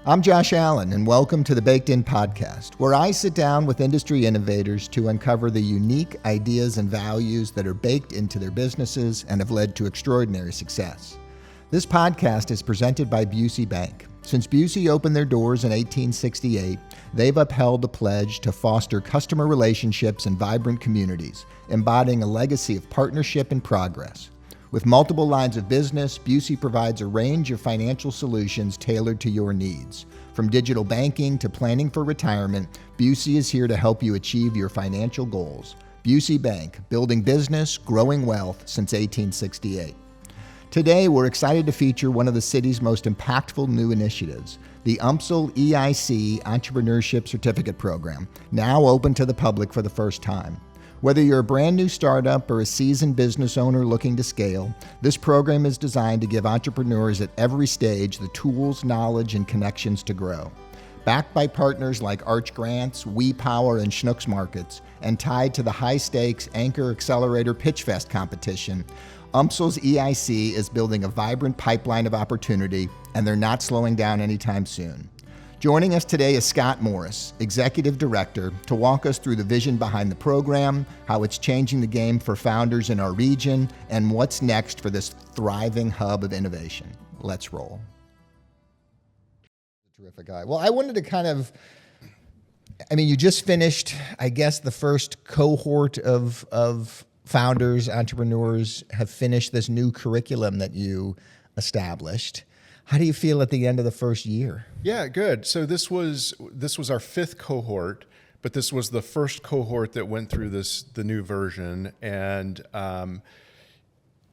I'm Josh Allen, and welcome to the Baked In Podcast, where I sit down with industry innovators to uncover the unique ideas and values that are baked into their businesses and have led to extraordinary success. This podcast is presented by Busey Bank. Since Busey opened their doors in 1868, they've upheld the pledge to foster customer relationships and vibrant communities, embodying a legacy of partnership and progress. With multiple lines of business, Busey provides a range of financial solutions tailored to your needs. From digital banking to planning for retirement, Busey is here to help you achieve your financial goals. Busey Bank, building business, growing wealth since 1868. Today, we're excited to feature one of the city's most impactful new initiatives, the UMSL EIC Entrepreneurship Certificate program, now open to the public for the first time. Whether you're a brand new startup or a seasoned business owner looking to scale, this program is designed to give entrepreneurs at every stage the tools, knowledge, and connections to grow. Backed by partners like Arch Grants, WEPOWER, and Schnuck Markets, and tied to the high-stakes Anchor Accelerator PitchFest competition, UMSL's EIC is building a vibrant pipeline of opportunity, and they're not slowing down anytime soon. Joining us today is Scott Morris, Executive Director, to walk us through the vision behind the program, how it's changing the game for founders in our region, and what's next for this thriving hub of innovation. Let's roll. Terrific guy. Well, I wanted to you just finished, I guess, the first cohort of founders, entrepreneurs have finished this new curriculum that you established. How do you feel at the end of the first year? Yeah, good. So this was our fifth cohort, but this was the first cohort that went through the new version, and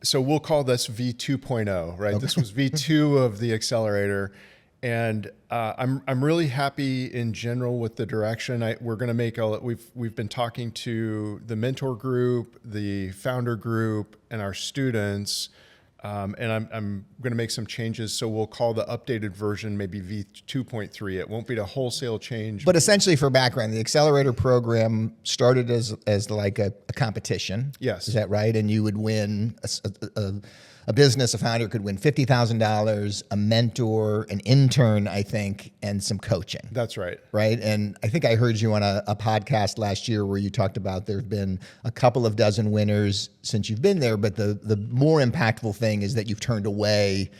so we'll call this V2.0, right? Okay. This was V2 of the accelerator, and I'm really happy in general with the direction. We're going to make we've been talking to the mentor group, the founder group, and our students. And I'm going to make some changes, so we'll call the updated version maybe V2.3. It won't be a wholesale change. But essentially, for background, the accelerator program started as like a competition. Yes. Is that right? And you would win a business, a founder could win $50,000, a mentor, an intern, I think, and some coaching. That's right. Right? And I think I heard you on a podcast last year where you talked about there have been a couple of dozen winners since you've been there, but the more impactful thing is that you've turned away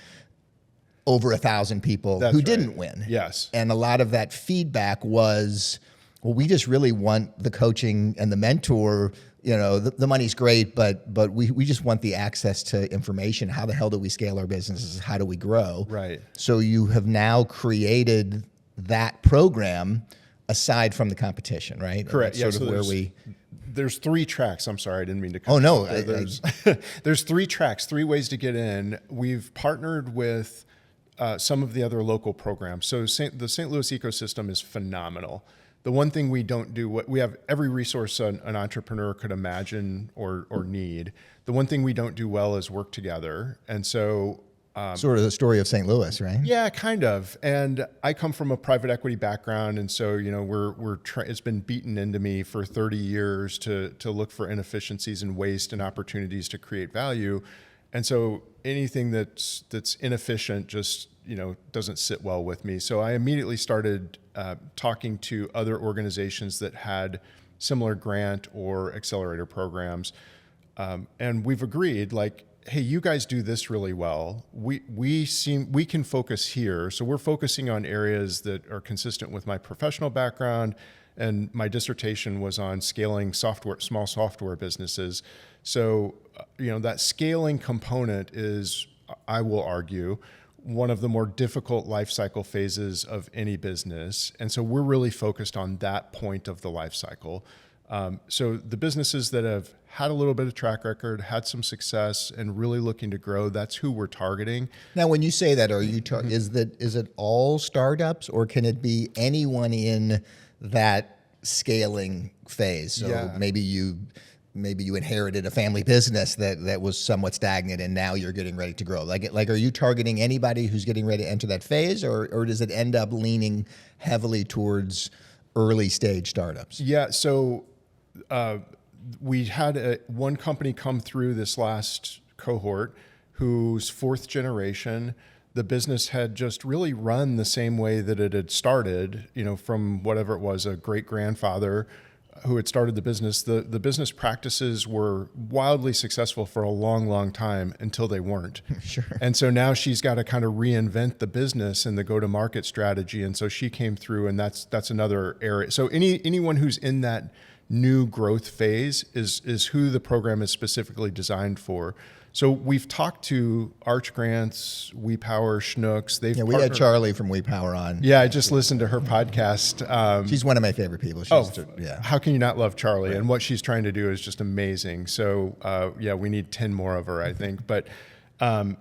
over 1,000 people who didn't win. Yes. And a lot of that feedback was, well, we just really want the coaching and the mentor. You know, the money's great, but we just want the access to information. How the hell do we scale our businesses? How do we grow? Right. So you have now created that program aside from the competition, right? Correct. Yeah. Sort of there's three tracks. I'm sorry, I didn't mean to cut. Oh no. There's three tracks, three ways to get in. We've partnered with some of the other local programs. So the St. Louis ecosystem is phenomenal. The one thing we don't do, we have every resource an entrepreneur could imagine or need. The one thing we don't do well is work together. And so... sort of the story of St. Louis, right? Yeah, kind of. And I come from a private equity background. And so, you know, it's been beaten into me for 30 years to look for inefficiencies and waste and opportunities to create value. And so anything that's inefficient just, you know, doesn't sit well with me. So I immediately started talking to other organizations that had similar grant or accelerator programs. And we've agreed, like, hey, you guys do this really well. We can focus here. So we're focusing on areas that are consistent with my professional background, and my dissertation was on scaling small software businesses. So, you know, that scaling component is, I will argue, one of the more difficult life cycle phases of any business. And so we're really focused on that point of the life cycle. So the businesses that have had a little bit of track record, had some success, and really looking to grow, that's who we're targeting. Now, when you say that, are you is it all startups, or can it be anyone in that scaling phase? So Yeah. maybe you inherited a family business that was somewhat stagnant, and now you're getting ready to grow. Like, are you targeting anybody who's getting ready to enter that phase, or does it end up leaning heavily towards early stage startups? Yeah. So we had one company come through this last cohort who's fourth generation. the business had just really run the same way that it had started, from whatever it was, a great grandfather who had started the business. The business practices were wildly successful for a long, long time until they weren't. Sure. And so now she's got to kind of reinvent the business and the go-to-market strategy. And so she came through, and that's another area. So anyone who's in that new growth phase is who the program is specifically designed for. So we've talked to Arch Grants, WEPOWER, Schnucks. We had Charlie from WEPOWER on. Yeah, I just listened to her podcast. She's one of my favorite people. How can you not love Charlie? Right. And what she's trying to do is just amazing. So we need 10 more of her, I think. But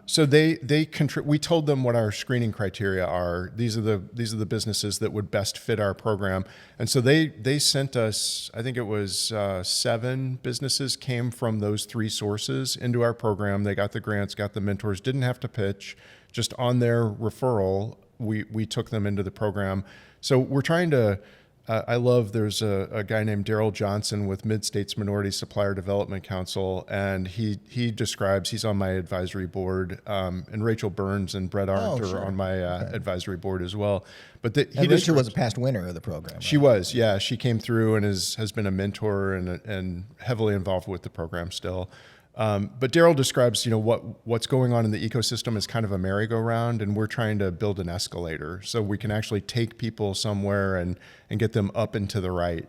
so we told them what our screening criteria are. These are the businesses that would best fit our program. And so they sent us, I think it was 7 businesses came from those 3 sources into our program. They got the grants, got the mentors, didn't have to pitch. Just on their referral, we took them into the program. So we're trying to, there's a guy named Daryl Johnson with Mid-States Minority Supplier Development Council, and he describes, he's on my advisory board, and Rachel Burns and Brett Arndt are on my advisory board as well. But Rachel was a past winner of the program. Right? She was, yeah. She came through and has been a mentor and heavily involved with the program still. But Daryl describes, what's going on in the ecosystem is kind of a merry-go-round, and we're trying to build an escalator so we can actually take people somewhere and get them up and to the right.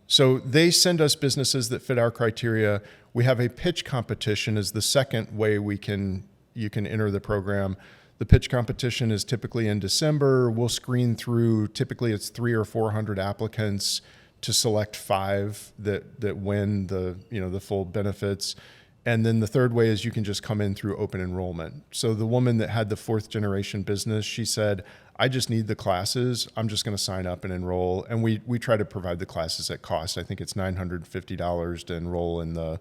So they send us businesses that fit our criteria. We have a pitch competition as the second way you can enter the program. The pitch competition is typically in December. We'll screen through, typically it's 300 or 400 applicants to select 5 that win the full benefits. And then the third way is you can just come in through open enrollment. So the woman that had the 4th generation business, she said, I just need the classes. I'm just going to sign up and enroll. And we try to provide the classes at cost. I think it's $950 to enroll in the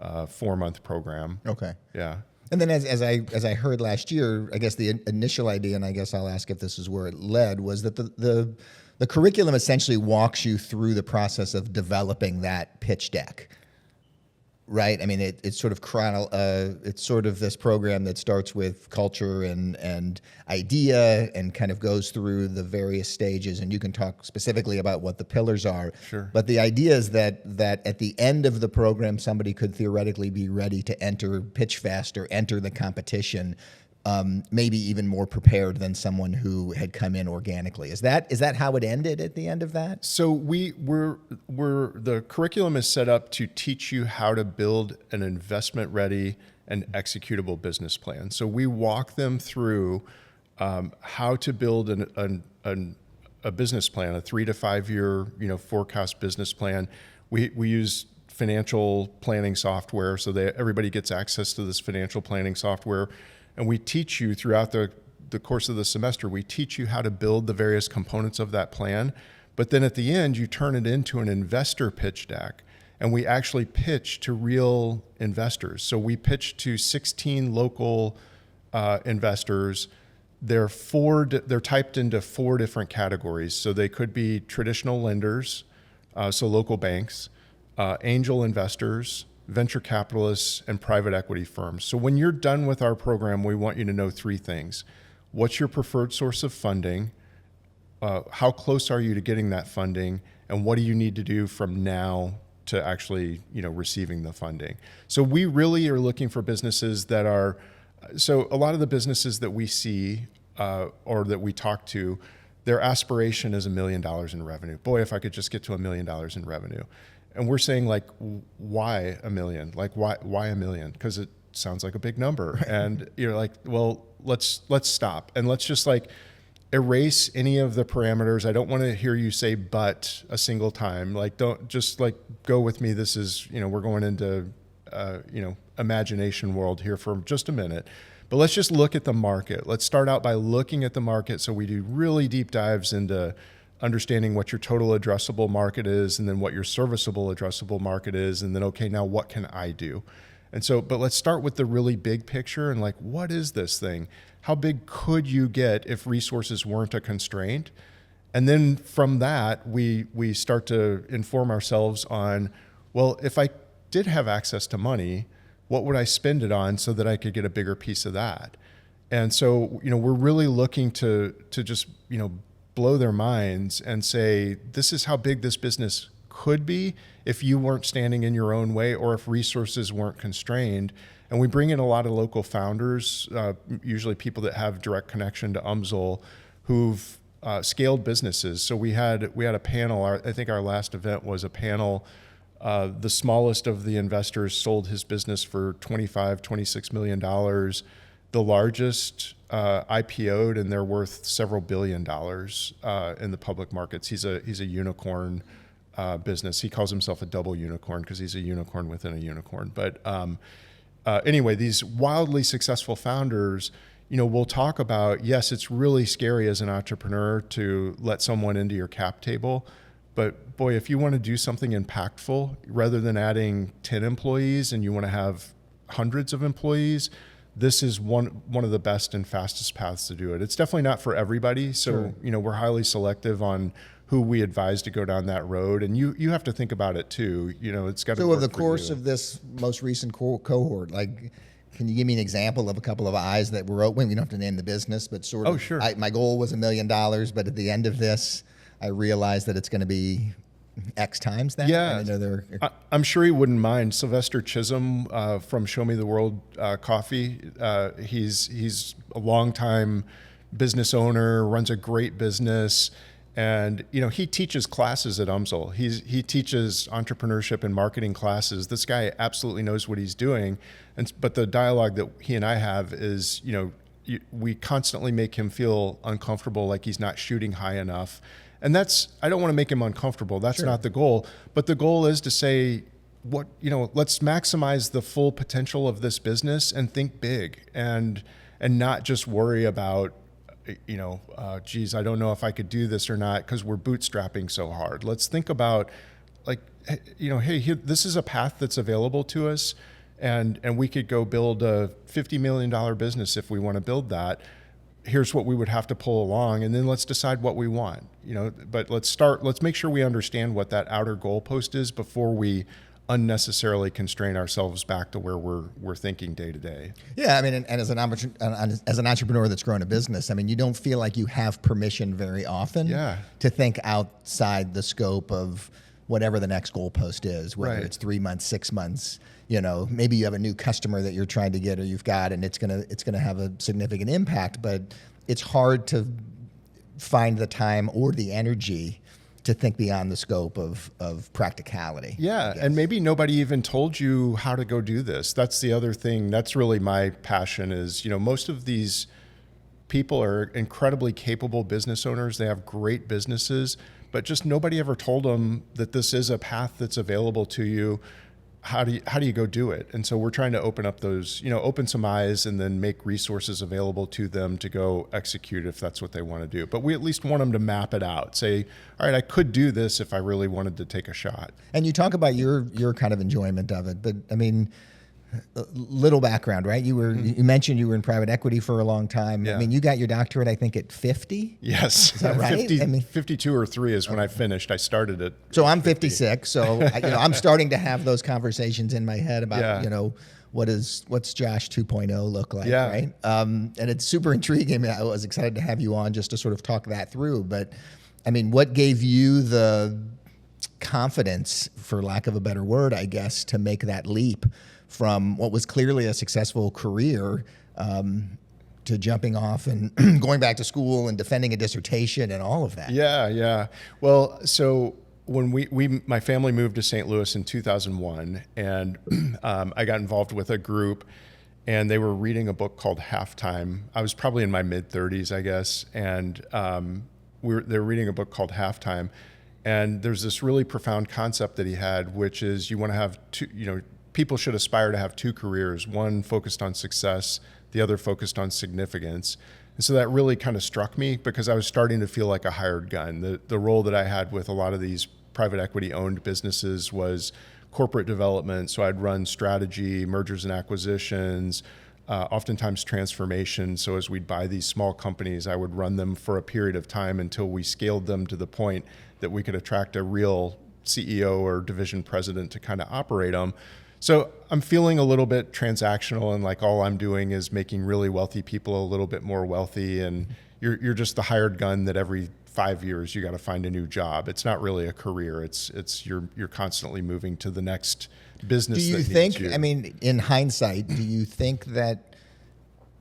4-month program. Okay. Yeah. And then as I heard last year, I guess the initial idea, and I guess I'll ask if this is where it led, was that the curriculum essentially walks you through the process of developing that pitch deck, right? I mean, it's sort of this program that starts with culture and idea and kind of goes through the various stages. And you can talk specifically about what the pillars are. Sure. But the idea is that at the end of the program, somebody could theoretically be ready to enter PitchFest or enter the competition. Maybe even more prepared than someone who had come in organically. Is that how it ended at the end of that? So the curriculum is set up to teach you how to build an investment ready and executable business plan. So we walk them through how to build a business plan, a 3 to 5 year forecast business plan. We use financial planning software so that everybody gets access to this financial planning software. And we teach you throughout the course of the semester, we teach you how to build the various components of that plan. But then at the end, you turn it into an investor pitch deck. And we actually pitch to real investors. So we pitch to 16 local investors. They're typed into 4 different categories. So they could be traditional lenders, so local banks, angel investors, venture capitalists, and private equity firms. So when you're done with our program, we want you to know 3 things. What's your preferred source of funding? How close are you to getting that funding? And what do you need to do from now to actually, receiving the funding? So we really are looking for businesses that are, so a lot of the businesses that we see or that we talk to, their aspiration is $1 million in revenue. Boy, if I could just get to $1 million in revenue. And we're saying, like, why $1 million? Like, why $1 million? Because it sounds like a big number. Right. And you're like, well, let's stop. And let's just erase any of the parameters. I don't want to hear you say but a single time. Like, don't just go with me. This is, we're going into, imagination world here for just a minute. But let's just look at the market. Let's start out by looking at the market. So we do really deep dives into understanding what your total addressable market is, and then what your serviceable addressable market is, and then, okay, now what can I do? And so, but let's start with the really big picture and what is this thing? How big could you get if resources weren't a constraint? And then from that, we start to inform ourselves on, well, if I did have access to money, what would I spend it on so that I could get a bigger piece of that? And so, we're really looking to just, blow their minds and say, this is how big this business could be if you weren't standing in your own way or if resources weren't constrained. And we bring in a lot of local founders, usually people that have direct connection to UMSL, who've scaled businesses. So we had a panel. I think our last event was a panel. The smallest of the investors sold his business for $26 million. The largest IPO'd, and they're worth several $1 billion in the public markets. He's a unicorn business. He calls himself a double unicorn because he's a unicorn within a unicorn. But anyway, these wildly successful founders, we'll talk about, yes, it's really scary as an entrepreneur to let someone into your cap table. But boy, if you want to do something impactful, rather than adding 10 employees and you want to have hundreds of employees, this is one of the best and fastest paths to do it. It's definitely not for everybody. So, Sure. We're highly selective on who we advise to go down that road. And you have to think about it too. It's got to So work over the for course you. of this most recent cohort, like, can you give me an example of a couple of eyes that were open? We don't have to name the business, but sort of. Oh, sure. My goal was $1 million, but at the end of this, I realized that it's going to be X times that. Yeah, I know I'm sure he wouldn't mind. Sylvester Chisholm from Show Me the World Coffee. He's a longtime business owner, runs a great business, and he teaches classes at UMSL. He teaches entrepreneurship and marketing classes. This guy absolutely knows what he's doing, but the dialogue that he and I have is, we constantly make him feel uncomfortable, like he's not shooting high enough. And I don't want to make him uncomfortable. That's Sure. not the goal. But the goal is to say, let's maximize the full potential of this business and think big and not just worry about, geez, I don't know if I could do this or not because we're bootstrapping so hard. Let's think about hey, this is a path that's available to us and we could go build a $50 million business if we want to build that. Here's what we would have to pull along, and then let's decide what we want. But let's make sure we understand what that outer goalpost is before we unnecessarily constrain ourselves back to where we're thinking day to day. Yeah, I mean, and as an entrepreneur that's grown a business, I mean, you don't feel like you have permission very often to think outside the scope of whatever the next goalpost is, whether Right. it's 3 months, 6 months. Maybe you have a new customer that you're trying to get or you've got, and it's gonna have a significant impact, but it's hard to find the time or the energy to think beyond the scope of practicality. Yeah, and maybe nobody even told you how to go do this. That's the other thing. That's really my passion is, most of these people are incredibly capable business owners. They have great businesses, but just nobody ever told them that this is a path that's available to you. How do you go do it? And so we're trying to open up those, open some eyes and then make resources available to them to go execute if that's what they want to do. But we at least want them to map it out. Say, all right, I could do this if I really wanted to take a shot. And you talk about your kind of enjoyment of it, but I mean, little background, right? You mentioned you were in private equity for a long time. Yeah. I mean, you got your doctorate, I think, at 50. Yes. Is that right? 52 or 3 is when I finised. I started it. So I'm 56. So I'm starting to have those conversations in my head about what's Josh 2.0 look like, right? And it's super intriguing. I mean, I was excited to have you on just to sort of talk that through. But I mean, what gave you the confidence, for lack of a better word, I guess, to make that leap from what was clearly a successful career to jumping off and going back to school and defending a dissertation and all of that? Yeah. Well, so when my family moved to St. Louis in 2001, and I got involved with a group, and they were reading a book called Halftime. I was probably in my mid-30s, I guess, and they were reading a book called Halftime, and there's this really profound concept that he had, which is you want to have two, people should aspire to have 2 careers, one focused on success, the other focused on significance. And so that really kind of struck me because I was starting to feel like a hired gun. The role that I had with a lot of these private equity owned businesses was corporate development. So I'd run strategy, mergers and acquisitions, oftentimes transformation. So as we'd buy these small companies, I would run them for a period of time until we scaled them to the point that we could attract a real CEO or division president to kind of operate them. So I'm feeling a little bit transactional, and like all I'm doing is making really wealthy people a little bit more wealthy, and you're just the hired gun that every 5 years you got to find a new job. It's not really a career. It's you're constantly moving to the next business. Do you think, I mean, in hindsight, do you think that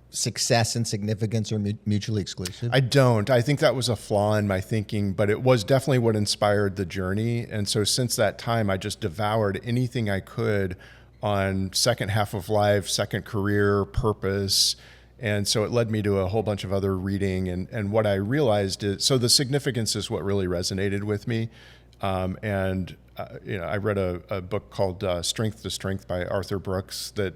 success and significance are mutually exclusive? I don't. I think that was a flaw in my thinking, but it was definitely what inspired the journey. And so since that time, I just devoured anything I could on second half of life, second career, purpose. And so it led me to a whole bunch of other reading. And what I realized is, so the significance is what really resonated with me. I read a book called Strength to Strength by Arthur Brooks that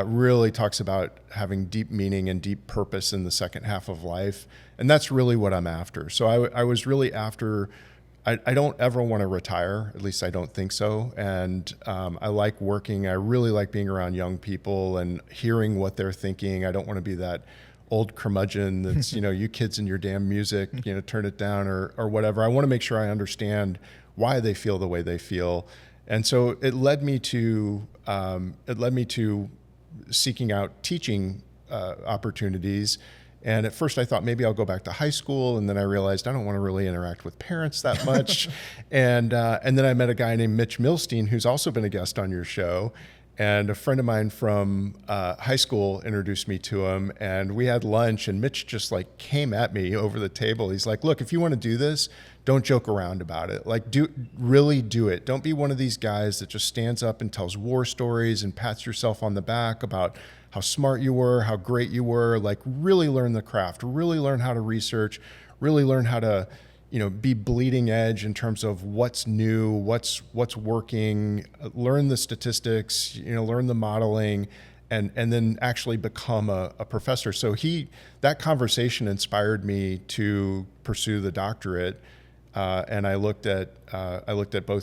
really talks about having deep meaning and deep purpose in the second half of life. And that's really what I'm after. So I was really after, I don't ever want to retire, at least I don't think so. And I like working. I really like being around young people and hearing what they're thinking. I don't want to be that old curmudgeon that's, you kids and your damn music, turn it down or whatever. I want to make sure I understand why they feel the way they feel. And so it led me to seeking out teaching opportunities. And at first I thought maybe I'll go back to high school. And then I realized I don't want to really interact with parents that much. and then I met a guy named Mitch Milstein, who's also been a guest on your show. And a friend of mine from high school introduced me to him, and we had lunch, and Mitch just like came at me over the table. He's like, look, if you want to do this, don't joke around about it. Like, really do it. Don't be one of these guys that just stands up and tells war stories and pats yourself on the back about how smart you were, how great you were. Like, really learn the craft, really learn how to research, really learn how to, be bleeding edge in terms of what's new, what's working, learn the statistics, learn the modeling, and then actually become a professor. So that conversation inspired me to pursue the doctorate. And I looked at both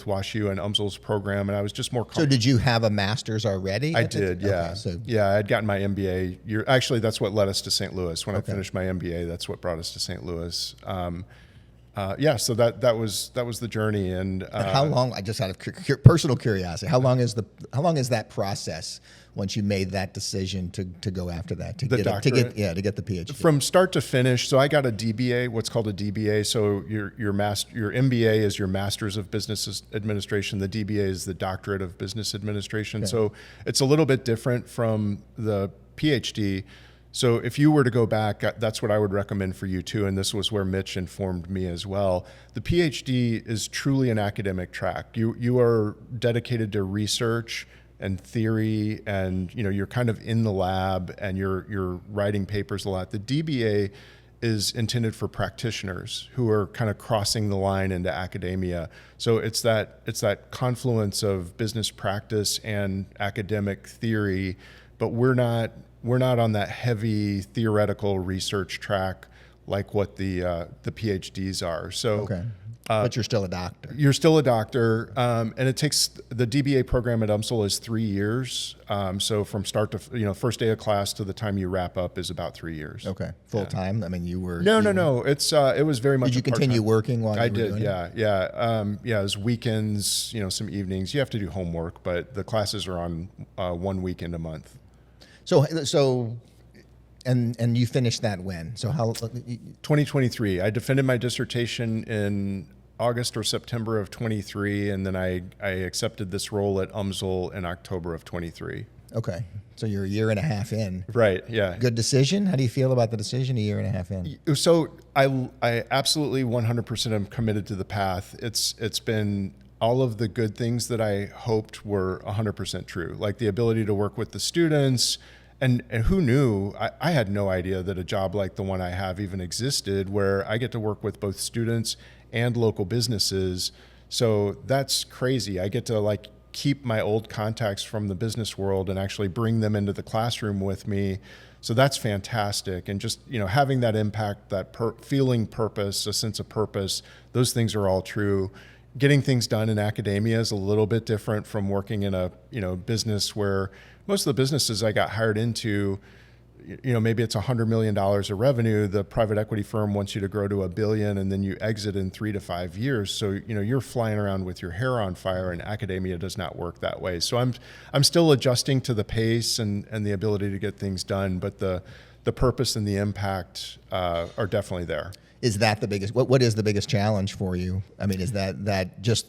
WashU and UMSL's program, and I was just more comfortable. So did you have a master's already? I did, yeah. Okay, I had gotten my MBA. Actually, that's what led us to St. Louis. When I finished my MBA, that's what brought us to St. Louis. So that was the journey. And how long? I just out of personal curiosity, how long is that process once you made that decision to go after that to get the PhD from start to finish? So I got a DBA, what's called a DBA. So your MBA is your Master's of Business Administration. The DBA is the Doctorate of Business Administration. Okay. So it's a little bit different from the PhD. So if you were to go back, that's what I would recommend for you too. And this was where Mitch informed me as well. The PhD is truly an academic track. You are dedicated to research and theory, and you're kind of in the lab and you're writing papers a lot. The DBA is intended for practitioners who are kind of crossing the line into academia. So it's that confluence of business practice and academic theory, but we're not on that heavy theoretical research track like what the PhDs are. So, okay. But you're still a doctor. You're still a doctor, and it takes the DBA program at UMSL is 3 years. So from start to first day of class to the time you wrap up is about 3 years. Okay, full time. I mean, you were no. It was very much. Did you continue working while you were doing it? Yeah. It was weekends, some evenings. You have to do homework, but the classes are on 1 weekend a month. So, and you finished that when? So how? 2023. I defended my dissertation in August or September of 23, and then I accepted this role at UMSL in October of 23. Okay, so you're a year and a half in. Right. Yeah. Good decision. How do you feel about the decision a year and a half in? So I absolutely 100% am committed to the path. It's been all of the good things that I hoped were 100% true, like the ability to work with the students. And who knew? I had no idea that a job like the one I have even existed, where I get to work with both students and local businesses. So that's crazy. I get to keep my old contacts from the business world and actually bring them into the classroom with me. So that's fantastic. And just, having that impact, that feeling purpose, a sense of purpose, those things are all true. Getting things done in academia is a little bit different from working in a business where most of the businesses I got hired into, maybe it's $100 million of revenue. The private equity firm wants you to grow to $1 billion, and then you exit in 3 to 5 years. So, you're flying around with your hair on fire, and academia does not work that way. So I'm still adjusting to the pace and the ability to get things done, but the purpose and the impact are definitely there. Is that the biggest, what is the biggest challenge for you? I mean, is that just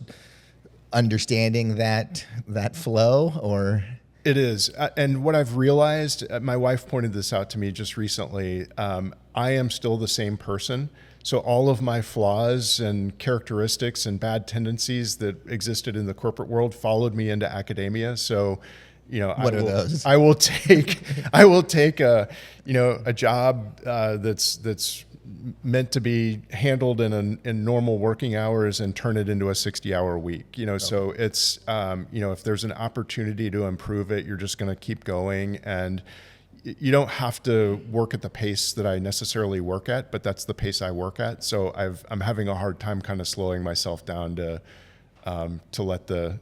understanding that flow, or? It is. And what I've realized, my wife pointed this out to me just recently, I am still the same person. So all of my flaws and characteristics and bad tendencies that existed in the corporate world followed me into academia. So, what are those? I will take a job that's meant to be handled in normal working hours and turn it into a 60-hour week. So it's if there's an opportunity to improve it, you're just going to keep going, and you don't have to work at the pace that I necessarily work at, but that's the pace I work at. So I'm having a hard time kind of slowing myself down to let the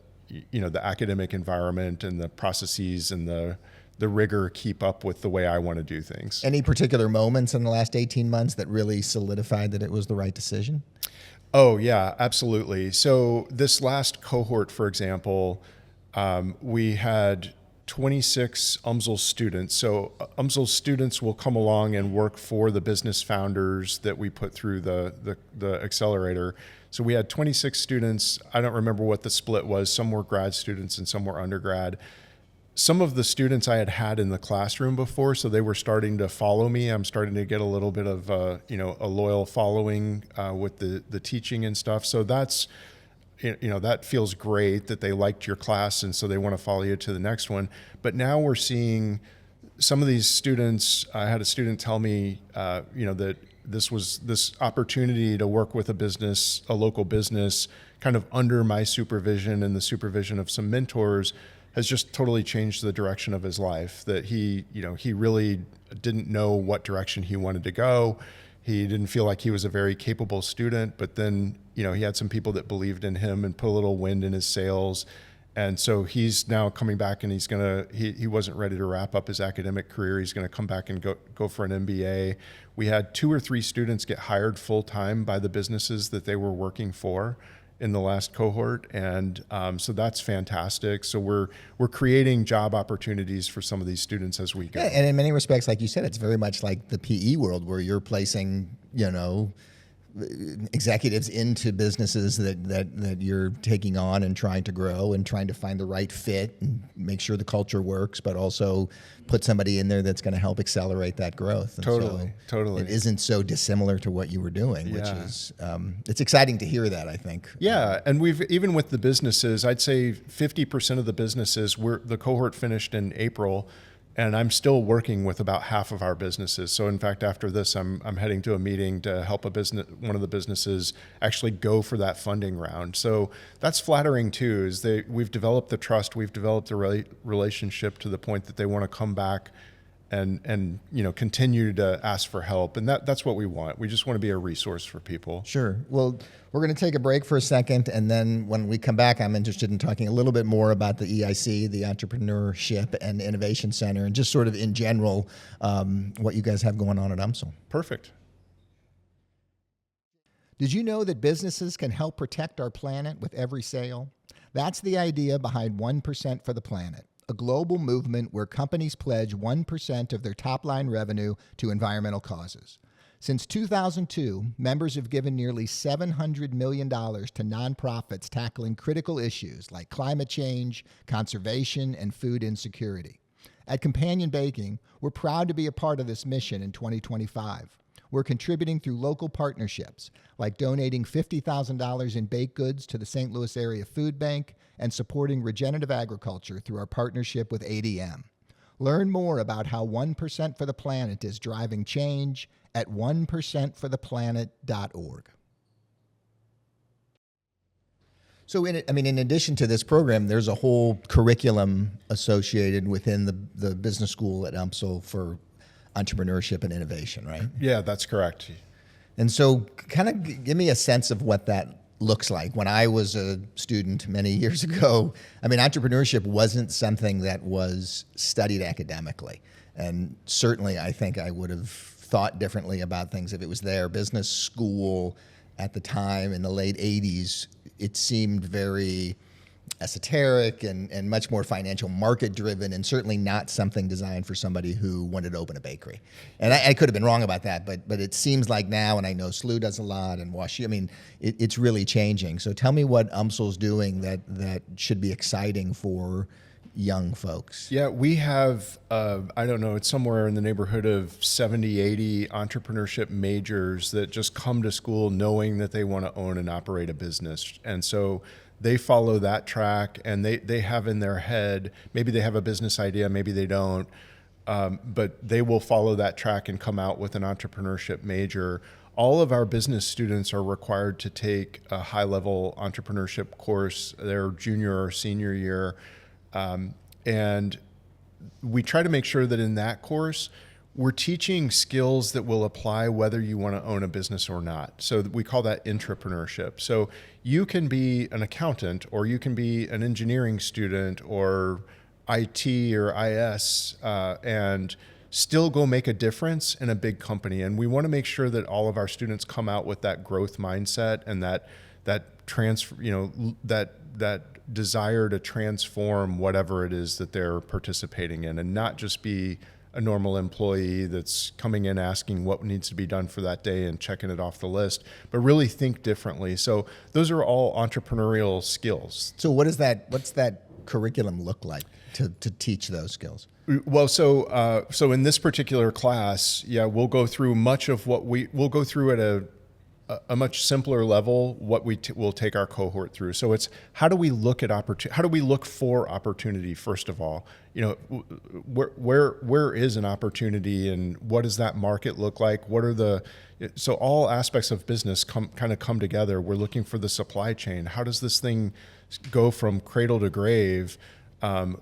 academic environment and the processes and the rigor keep up with the way I want to do things. Any particular moments in the last 18 months that really solidified that it was the right decision? Oh, yeah, absolutely. So this last cohort, for example, we had 26 UMSL students. So UMSL students will come along and work for the business founders that we put through the accelerator. So we had 26 students. I don't remember what the split was. Some were grad students and some were undergrad. Some of the students I had in the classroom before, so they were starting to follow me. I'm starting to get a little bit of a loyal following with the teaching and stuff. So that's, that feels great that they liked your class, and so they want to follow you to the next one. But now we're seeing some of these students. I had a student tell me, that this opportunity to work with a local business, kind of under my supervision and the supervision of some mentors, has just totally changed the direction of his life. That he really didn't know what direction he wanted to go. He didn't feel like he was a very capable student, but then, he had some people that believed in him and put a little wind in his sails. And so he's now coming back, and he wasn't ready to wrap up his academic career. He's going to come back and go for an MBA. We had 2 or 3 students get hired full time by the businesses that they were working for in the last cohort, and so that's fantastic. So we're creating job opportunities for some of these students as we go. Yeah, and in many respects, like you said, it's very much like the PE world, where you're placing, executives into businesses that you're taking on and trying to grow and trying to find the right fit and make sure the culture works, but also put somebody in there that's going to help accelerate that growth. And totally. It isn't so dissimilar to what you were doing, which is, it's exciting to hear that, I think. Yeah, and even with the businesses, I'd say 50% of the businesses, the cohort finished in April, and I'm still working with about half of our businesses. So in fact, after this, I'm heading to a meeting to help one of the businesses actually go for that funding round. So that's flattering too, we've developed the trust, we've developed the relationship to the point that they want to come back and continue to ask for help. And that's what we want. We just want to be a resource for people. Sure. Well, we're going to take a break for a second, and then when we come back, I'm interested in talking a little bit more about the EIC, the Entrepreneurship and Innovation Center, and just sort of in general, what you guys have going on at UMSL. Perfect. Did you know that businesses can help protect our planet with every sale? That's the idea behind 1% for the Planet, a global movement where companies pledge 1% of their top-line revenue to environmental causes. Since 2002, members have given nearly $700 million to nonprofits tackling critical issues like climate change, conservation, and food insecurity. At Companion Baking, we're proud to be a part of this mission in 2025. We're contributing through local partnerships, like donating $50,000 in baked goods to the St. Louis Area Food Bank and supporting regenerative agriculture through our partnership with ADM. Learn more about how 1% for the Planet is driving change at 1%fortheplanet.org. So in addition to this program, there's a whole curriculum associated within the business school at UMSL for entrepreneurship and innovation, right? Yeah, that's correct. And so kind of give me a sense of what that looks like. When I was a student many years ago, entrepreneurship wasn't something that was studied academically. And certainly I think I would have thought differently about things if it was there. Business school at the time in the late 80s, it seemed very esoteric and much more financial market driven, and certainly not something designed for somebody who wanted to open a bakery. And I could have been wrong about that, but it seems like now, and I know SLU does a lot, and it's really changing. So tell me what UMSL's doing that should be exciting for young folks. Yeah, we have, I don't know, it's somewhere in the neighborhood of 70, 80 entrepreneurship majors that just come to school knowing that they want to own and operate a business. And so they follow that track, and they have in their head, maybe they have a business idea, maybe they don't, but they will follow that track and come out with an entrepreneurship major. All of our business students are required to take a high-level entrepreneurship course their junior or senior year. And we try to make sure that in that course, we're teaching skills that will apply whether you want to own a business or not. So we call that intrapreneurship. So you can be an accountant, or you can be an engineering student, or IT or IS, and still go make a difference in a big company. And we want to make sure that all of our students come out with that growth mindset and that transfer, that desire to transform whatever it is that they're participating in, and not just be a normal employee that's coming in asking what needs to be done for that day and checking it off the list, but really think differently. So those are all entrepreneurial skills. So what's that curriculum look like to teach those skills? Well, so in this particular class, we'll go through much of what we'll go through at a much simpler level, what we'll take our cohort through. So it's how do we look at how do we look for opportunity, first of all? Where is an opportunity, and what does that market look like? So all aspects of business come together. We're looking for the supply chain. How does this thing go from cradle to grave?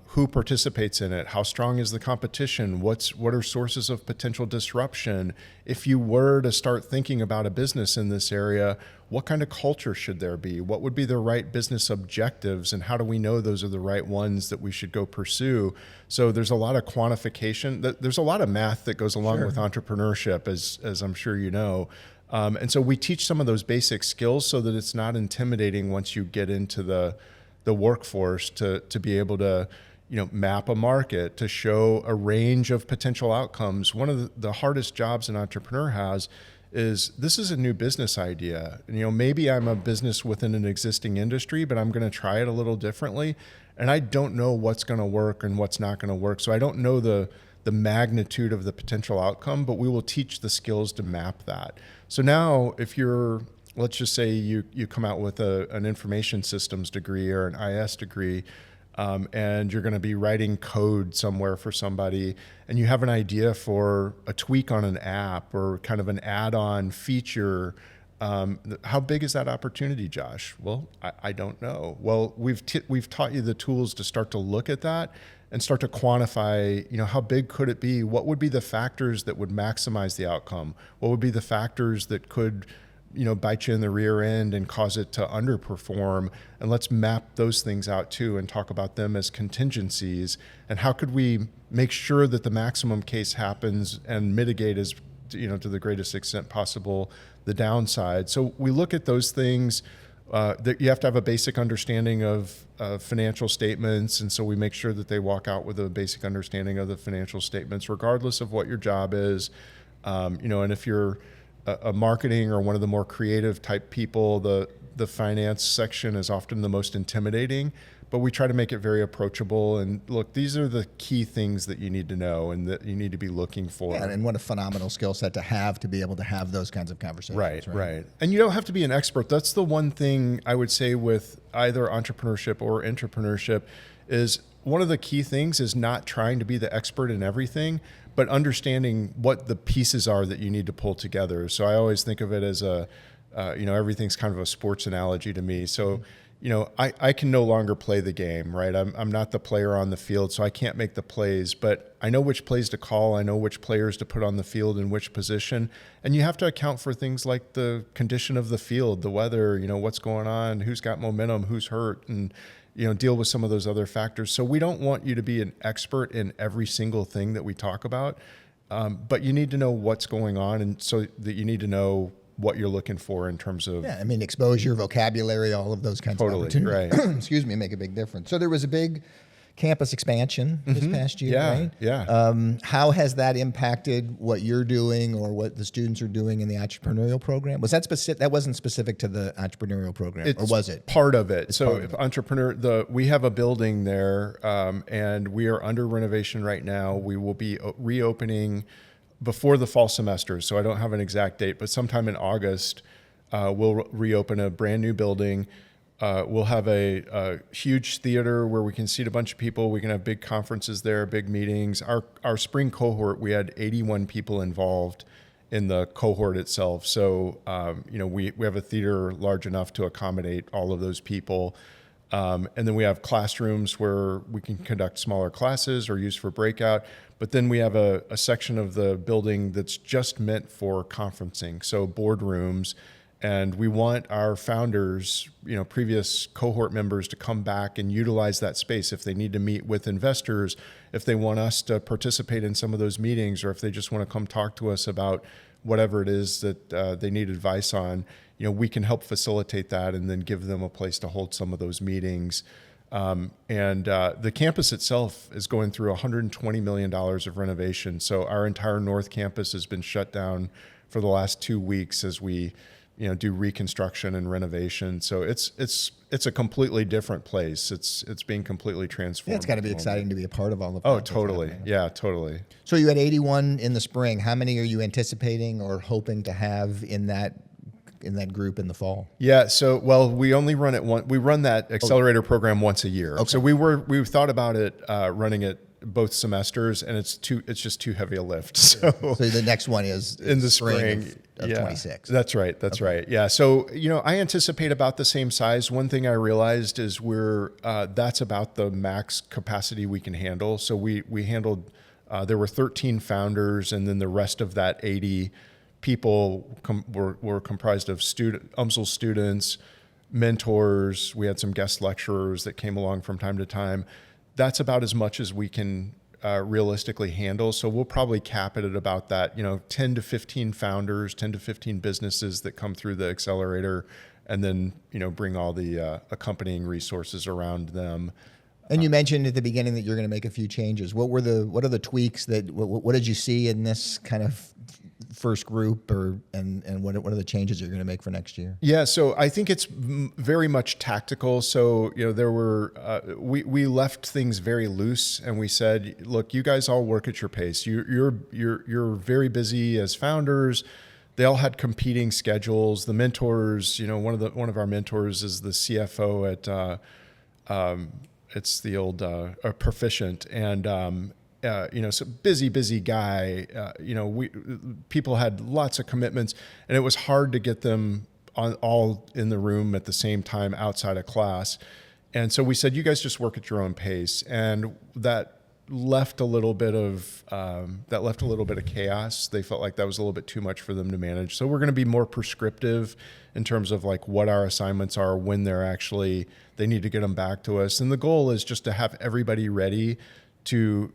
Who participates in it? How strong is the competition? What are sources of potential disruption? If you were to start thinking about a business in this area, what kind of culture should there be? What would be the right business objectives, and how do we know those are the right ones that we should go pursue? So there's a lot of quantification. There's a lot of math that goes along with entrepreneurship, as I'm sure you know. And so we teach some of those basic skills so that it's not intimidating once you get into the workforce to be able to, map a market, to show a range of potential outcomes. One of the hardest jobs an entrepreneur has is this is a new business idea. Maybe I'm a business within an existing industry, but I'm going to try it a little differently. And I don't know what's going to work and what's not going to work. So I don't know the magnitude of the potential outcome, but we will teach the skills to map that. So now if let's just say you come out with an information systems degree or an IS degree, and you're going to be writing code somewhere for somebody, and you have an idea for a tweak on an app or kind of an add-on feature. How big is that opportunity, Josh? Well, I don't know. Well, we've taught you the tools to start to look at that and start to quantify, how big could it be? What would be the factors that would maximize the outcome? What would be the factors that could bite you in the rear end and cause it to underperform? And let's map those things out too and talk about them as contingencies. And how could we make sure that the maximum case happens and mitigate to the greatest extent possible the downside? So we look at those things. That you have to have a basic understanding of financial statements. And so we make sure that they walk out with a basic understanding of the financial statements, regardless of what your job is. And if you're a marketing or one of the more creative type people, the finance section is often the most intimidating, but we try to make it very approachable. And look, these are the key things that you need to know and that you need to be looking for. Yeah, and what a phenomenal skill set to be able to have those kinds of conversations. Right. And you don't have to be an expert. That's the one thing I would say with either entrepreneurship or intrapreneurship is one of the key things is not trying to be the expert in everything, but understanding what the pieces are that you need to pull together. So I always think of it as everything's kind of a sports analogy to me. So, I can no longer play the game, right? I'm not the player on the field, so I can't make the plays, but I know which plays to call. I know which players to put on the field in which position. And you have to account for things like the condition of the field, the weather, what's going on, who's got momentum, who's hurt. And deal with some of those other factors. So we don't want you to be an expert in every single thing that we talk about, but you need to know what's going on, and so that you need to know what you're looking for in terms of exposure, vocabulary, all of those kinds of opportunities. Right. Excuse me, make a big difference. So there was a big campus expansion this past year, right? Yeah. How has that impacted what you're doing or what the students are doing in the entrepreneurial program? Was that specific? That wasn't specific to the entrepreneurial program, or was it? Part of it. So if we have a building there, and we are under renovation right now. We will be reopening before the fall semester. So I don't have an exact date, but sometime in August, we'll reopen a brand new building. We'll have a huge theater where we can seat a bunch of people. We can have big conferences there, big meetings. Our spring cohort, we had 81 people involved in the cohort itself. So, we have a theater large enough to accommodate all of those people. And then we have classrooms where we can conduct smaller classes or use for breakout. But then we have a section of the building that's just meant for conferencing, so boardrooms. And we want our founders, previous cohort members, to come back and utilize that space if they need to meet with investors, if they want us to participate in some of those meetings, or if they just want to come talk to us about whatever it is that they need advice on. We can help facilitate that and then give them a place to hold some of those meetings. The campus itself is going through $120 million of renovation. So our entire North Campus has been shut down for the last 2 weeks as we do reconstruction and renovation. So it's a completely different place. It's being completely transformed. Yeah, it's got to be exciting to be a part of all of that. Oh, totally. Yeah, totally. So you had 81 in the spring. How many are you anticipating or hoping to have in that group in the fall? Yeah. So, we only run it we run that accelerator program once a year. Okay. So we thought about it, running it both semesters, and it's just too heavy a lift. So the next one is in the spring of 26. That's right. That's right. Yeah. So, I anticipate about the same size. One thing I realized is that's about the max capacity we can handle. So we handled, there were 13 founders, and then the rest of that 80 people were comprised of UMSL students, mentors. We had some guest lecturers that came along from time to time. That's about as much as we can realistically handle. So we'll probably cap it at about that, 10 to 15 founders, 10 to 15 businesses that come through the accelerator, and then, bring all the accompanying resources around them. And you mentioned at the beginning that you're going to make a few changes. What are the tweaks what did you see in this kind of first group, and what are the changes you're going to make for next year? Yeah, so I think it's very much tactical. So there were we left things very loose, and we said, look, you guys all work at your pace. You're very busy as founders. They all had competing schedules. The mentors, one of our mentors is the CFO at it's the old Proficient, and so busy guy. People had lots of commitments, and it was hard to get them all in the room at the same time outside of class. And so we said, you guys just work at your own pace, and that left a little bit of chaos. They felt like that was a little bit too much for them to manage. So we're going to be more prescriptive in terms of like what our assignments are, when they need to get them back to us. And the goal is just to have everybody ready to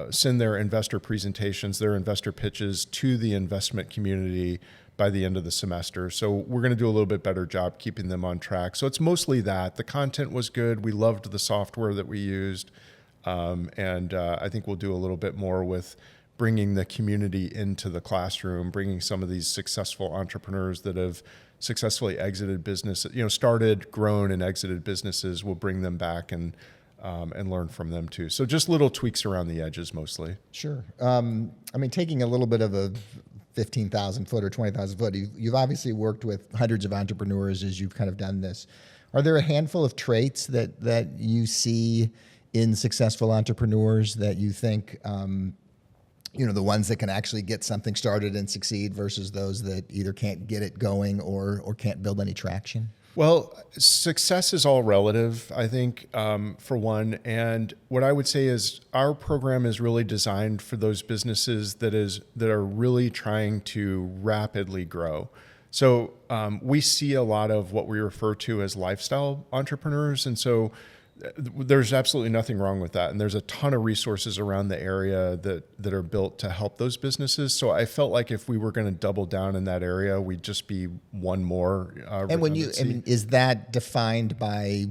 send their investor presentations, their investor pitches to the investment community by the end of the semester. So we're going to do a little bit better job keeping them on track. So it's mostly that. The content was good. We loved the software that we used. And I think we'll do a little bit more with bringing the community into the classroom, bringing some of these successful entrepreneurs that have successfully exited business, started, grown, and exited businesses. We'll bring them back and learn from them too. So just little tweaks around the edges mostly. Sure. Taking a little bit of a 15,000 foot or 20,000 foot, you've obviously worked with hundreds of entrepreneurs as you've kind of done this. Are there a handful of traits that you see in successful entrepreneurs that you think, the ones that can actually get something started and succeed versus those that either can't get it going or can't build any traction? Well, success is all relative, I think, for one. And what I would say is our program is really designed for those businesses that are really trying to rapidly grow. So we see a lot of what we refer to as lifestyle entrepreneurs. And so there's absolutely nothing wrong with that. And there's a ton of resources around the area that are built to help those businesses. So I felt like if we were going to double down in that area, we'd just be one more And when is that defined by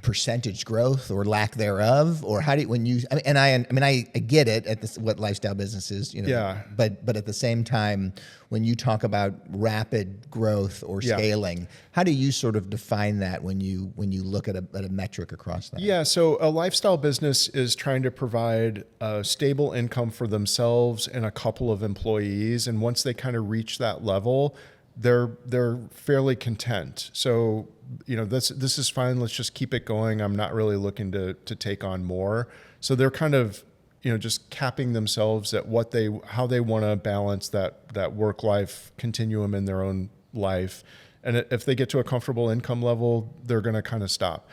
percentage growth or lack thereof, or how do you, when you, I get it at this, what lifestyle business is, Yeah. but at the same time, when you talk about rapid growth or scaling, how do you sort of define that when you look at a metric across that? Yeah. So a lifestyle business is trying to provide a stable income for themselves and a couple of employees. And once they kind of reach that level, they're fairly content. So, this is fine. Let's just keep it going. I'm not really looking to take on more. So they're kind of, just capping themselves at how they want to balance that work-life continuum in their own life. And if they get to a comfortable income level, they're going to kind of stop.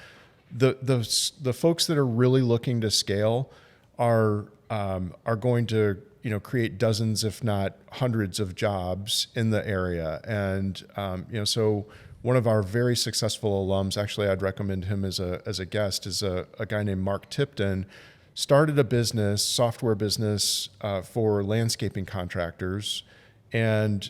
The folks that are really looking to scale are going to create dozens, if not hundreds of jobs in the area. And, so one of our very successful alums, actually, I'd recommend him as a guest, is a guy named Mark Tipton, started a software business for landscaping contractors. And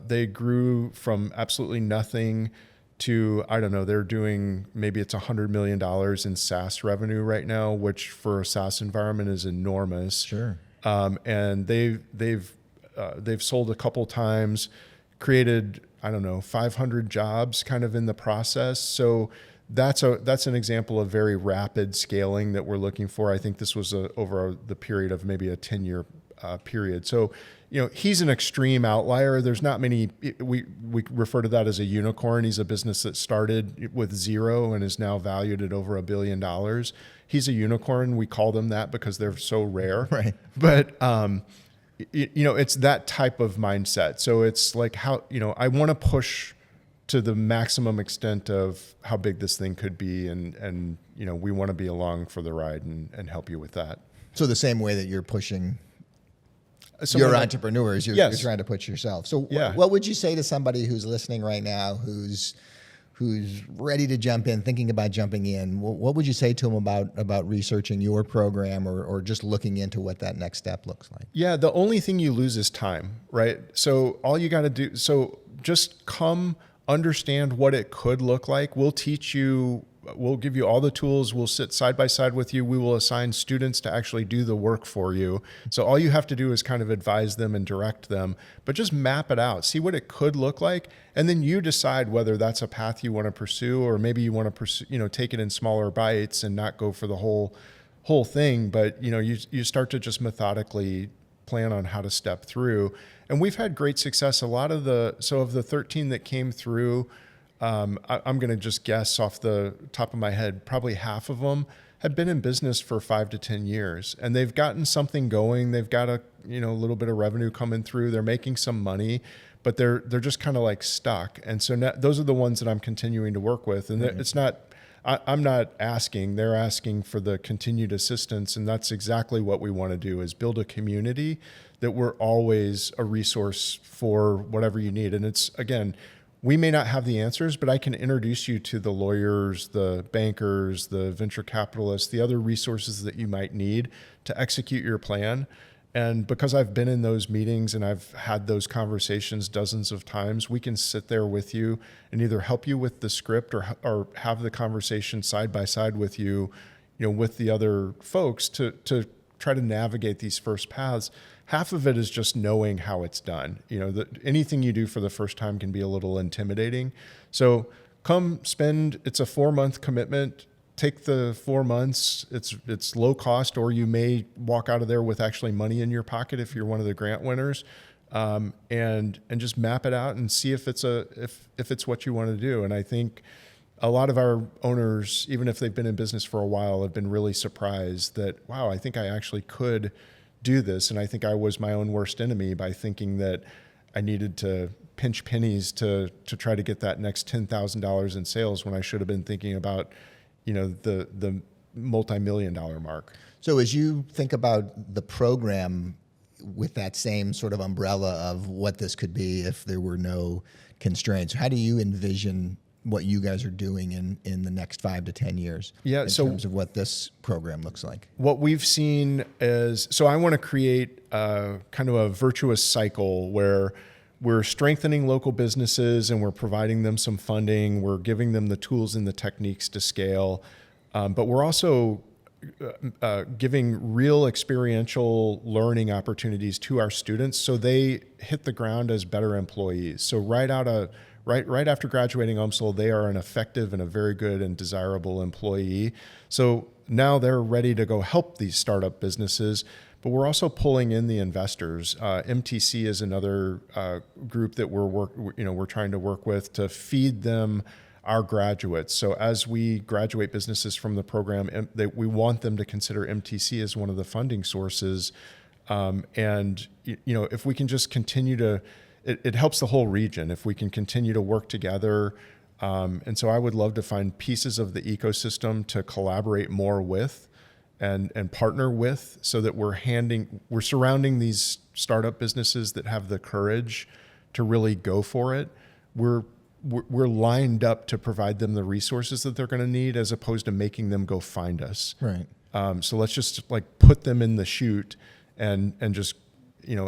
they grew from absolutely nothing to, I don't know, they're doing, maybe it's $100 million in SaaS revenue right now, which for a SaaS environment is enormous. Sure. And they've sold a couple times, created, I don't know, 500 jobs kind of in the process. So that's an example of very rapid scaling that we're looking for. I think this was over the period of maybe a 10-year period. So, he's an extreme outlier. There's not many, we refer to that as a unicorn. He's a business that started with zero and is now valued at over $1 billion. He's a unicorn. We call them that because they're so rare. Right. But, it's that type of mindset. So it's like how, I want to push to the maximum extent of how big this thing could be. And we want to be along for the ride and help you with that. So the same way that you're pushing your entrepreneurs, you're trying to push yourself. So what would you say to somebody who's listening right now, who's ready to jump in, thinking about jumping in? What would you say to them about researching your program or just looking into what that next step looks like? Yeah, the only thing you lose is time, right? So all you got to do, just come understand what it could look like. We'll teach you. We'll give you all the tools. We'll sit side by side with you. We will assign students to actually do the work for you. So all you have to do is kind of advise them and direct them, but just map it out, see what it could look like. And then you decide whether that's a path you want to pursue, or maybe you want to pursue, take it in smaller bites and not go for the whole thing. But, you start to just methodically plan on how to step through. And we've had great success. Of the 13 that came through, I'm going to just guess off the top of my head, probably half of them have been in business for 5 to 10 years, and they've gotten something going. They've got a little bit of revenue coming through. They're making some money, but they're just kind of like stuck. And so now, those are the ones that I'm continuing to work with. And it's not, I'm not asking, they're asking for the continued assistance. And that's exactly what we want to do, is build a community that we're always a resource for whatever you need. And it's, again, we may not have the answers, but I can introduce you to the lawyers, the bankers, the venture capitalists, the other resources that you might need to execute your plan. And because I've been in those meetings and I've had those conversations dozens of times, we can sit there with you and either help you with the script or have the conversation side by side with you, with the other folks to try to navigate these first paths. Half of it is just knowing how it's done. Anything you do for the first time can be a little intimidating. So it's a 4-month commitment. Take the 4 months. It's low cost, or you may walk out of there with actually money in your pocket if you're one of the grant winners, and just map it out and see if it's what you want to do. And I think a lot of our owners, even if they've been in business for a while, have been really surprised that, wow, I think I actually could do this. And I think I was my own worst enemy by thinking that I needed to pinch pennies to try to get that next $10,000 in sales when I should have been thinking about, the multi-million-dollar mark. So as you think about the program, with that same sort of umbrella of what this could be if there were no constraints. How do you envision what you guys are doing in the next 5 to 10 years in terms of what this program looks like? What we've seen is, so I want to create kind of a virtuous cycle where we're strengthening local businesses and we're providing them some funding. We're giving them the tools and the techniques to scale. But we're also giving real experiential learning opportunities to our students so they hit the ground as better employees. So right after graduating UMSL, they are an effective and a very good and desirable employee. So now they're ready to go help these startup businesses. But we're also pulling in the investors. MTC is another group that we're trying to work with to feed them our graduates. So as we graduate businesses from the program, we want them to consider MTC as one of the funding sources. And if we can just continue to, it helps the whole region if we can continue to work together. And so I would love to find pieces of the ecosystem to collaborate more with and partner with, so that we're surrounding these startup businesses that have the courage to really go for it. We're lined up to provide them the resources that they're going to need, as opposed to making them go find us. Right. So let's just put them in the chute and just,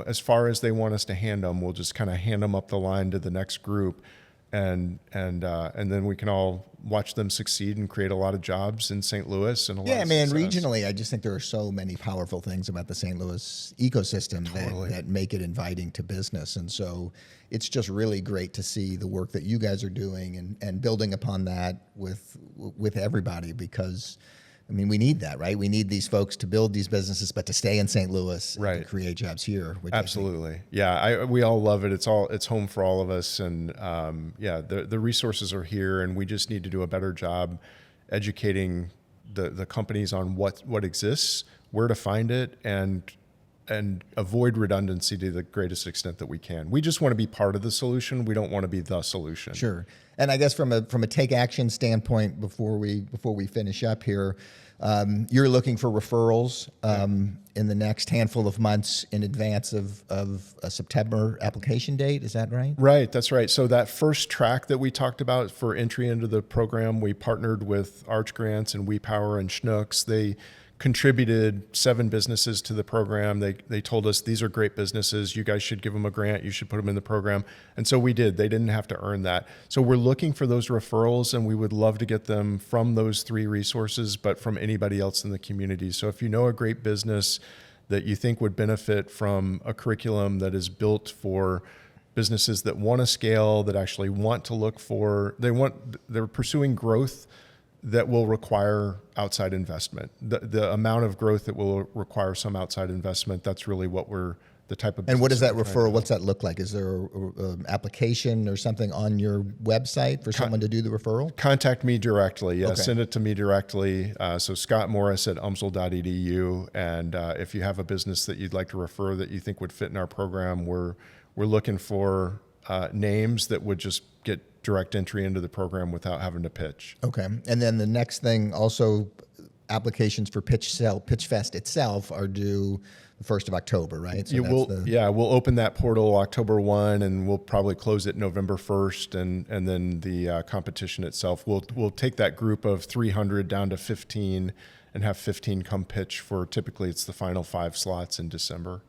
as far as they want us to hand them, we'll just kind of hand them up the line to the next group. And then we can all watch them succeed and create a lot of jobs in St. Louis and a lot of success. Regionally, I just think there are so many powerful things about the St. Louis ecosystem that make it inviting to business. And so it's just really great to see the work that you guys are doing and building upon that with everybody, because we need that, right? We need these folks to build these businesses, but to stay in St. Louis and to create jobs here. Absolutely. We all love it. It's home for all of us. And the resources are here, and we just need to do a better job educating the companies on what exists, where to find it, and avoid redundancy to the greatest extent that we can. We just want to be part of the solution. We don't want to be the solution. Sure. And I guess from a take action standpoint, before we finish up here, you're looking for referrals in the next handful of months in advance of a September application date. Is that right? Right. That's right. So that first track that we talked about for entry into the program, we partnered with Arch Grants and WEPOWER and Schnucks. They contributed 7 businesses to the program. They told us, these are great businesses. You guys should give them a grant. You should put them in the program. And so we did. They didn't have to earn that. So we're looking for those referrals, and we would love to get them from those 3 resources, but from anybody else in the community. So if you know a great business that you think would benefit from a curriculum that is built for businesses that want to scale, that actually want to look for, they're pursuing growth that will require outside investment. The amount of growth that will require some outside investment, that's really what the type of. And what does that referral, what's that look like? Is there an application or something on your website for someone to do the referral? Contact me directly. Yeah, okay. Send it to me directly. So Scott Morris at umsl.edu. And if you have a business that you'd like to refer that you think would fit in our program, we're looking for names that would just get direct entry into the program without having to pitch. Okay. And then the next thing, also applications for PitchFest itself are due the 1st of October, right? So we'll open that portal October 1, and we'll probably close it November 1st. And then the competition itself, we'll take that group of 300 down to 15 and have 15 come pitch for, typically it's the final 5 slots in December.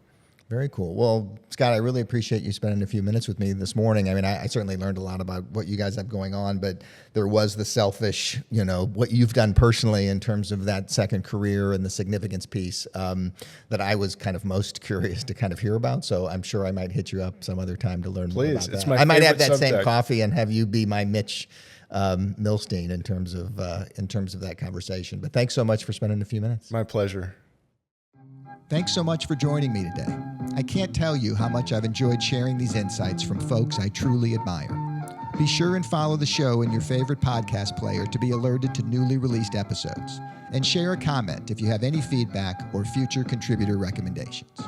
Very cool. Well, Scott, I really appreciate you spending a few minutes with me this morning. I certainly learned a lot about what you guys have going on, but there was the selfish, what you've done personally in terms of that second career and the significance piece that I was kind of most curious to kind of hear about. So I'm sure I might hit you up some other time to learn more about that. I might have that same coffee and have you be my Mitch Milstein in terms of that conversation. But thanks so much for spending a few minutes. My pleasure. Thanks so much for joining me today. I can't tell you how much I've enjoyed sharing these insights from folks I truly admire. Be sure and follow the show in your favorite podcast player to be alerted to newly released episodes. And share a comment if you have any feedback or future contributor recommendations.